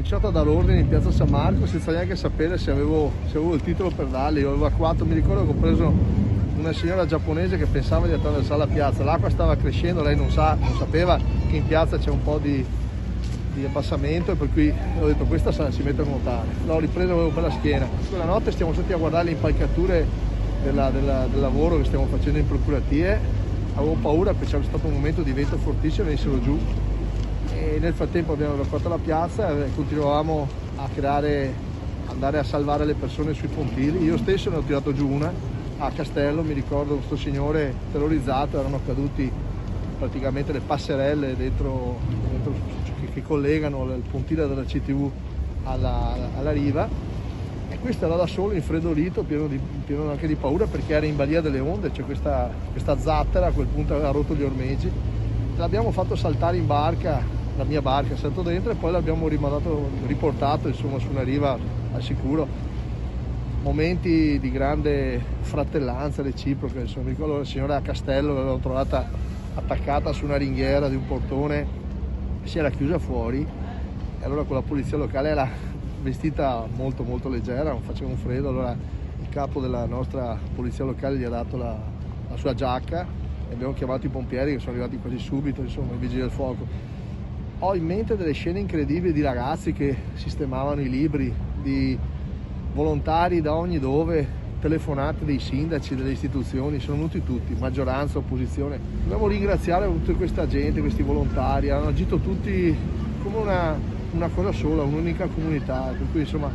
cominciato a dare ordini in piazza San Marco senza neanche sapere se avevo il titolo per darli. Ho evacuato, mi ricordo che ho preso una signora giapponese che pensava di attraversare la piazza, l'acqua stava crescendo, lei non sapeva che in piazza c'è un po' di abbassamento, e per cui ho detto questa si mette a nuotare. L'ho ripresa, avevo per la schiena. Quella notte stiamo stati a guardare le impalcature del lavoro che stiamo facendo in procuratie. Avevo paura perché c'era stato un momento di vento fortissimo e venissero giù, e nel frattempo abbiamo evacuato la piazza e continuavamo a andare a salvare le persone sui pontili. Io stesso ne ho tirato giù una a Castello, mi ricordo questo signore terrorizzato, erano caduti praticamente le passerelle dentro che collegano il pontile della CTV alla riva, e questo era da solo, infreddolito, pieno anche di paura perché era in balia delle onde. C'è questa zattera, a quel punto aveva rotto gli ormeggi. L'abbiamo fatto saltare in barca, la mia barca è stato dentro, e poi l'abbiamo riportato insomma su una riva al sicuro. Momenti di grande fratellanza reciproca, insomma. Mi ricordo la signora a Castello, l'avevamo trovata attaccata su una ringhiera di un portone, si era chiusa fuori, e allora con la polizia locale era vestita molto molto leggera, non faceva un freddo, allora il capo della nostra polizia locale gli ha dato la sua giacca e abbiamo chiamato i pompieri che sono arrivati quasi subito, insomma, i vigili del fuoco. Ho in mente delle scene incredibili di ragazzi che sistemavano i libri, di volontari da ogni dove, telefonate dei sindaci, delle istituzioni, sono venuti tutti, maggioranza, opposizione. Dobbiamo ringraziare tutta questa gente, questi volontari, hanno agito tutti come una cosa sola, un'unica comunità, per cui insomma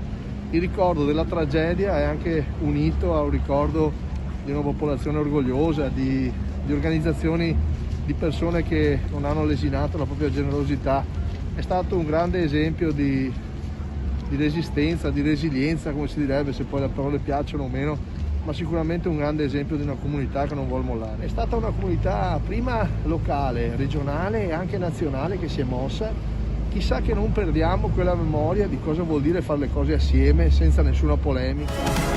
il ricordo della tragedia è anche unito a un ricordo di una popolazione orgogliosa, di organizzazioni, di persone che non hanno lesinato la propria generosità. È stato un grande esempio di resistenza, di resilienza, come si direbbe, se poi le parole piacciono o meno, ma sicuramente un grande esempio di una comunità che non vuole mollare. È stata una comunità prima locale, regionale e anche nazionale che si è mossa. Chissà che non perdiamo quella memoria di cosa vuol dire fare le cose assieme, senza nessuna polemica.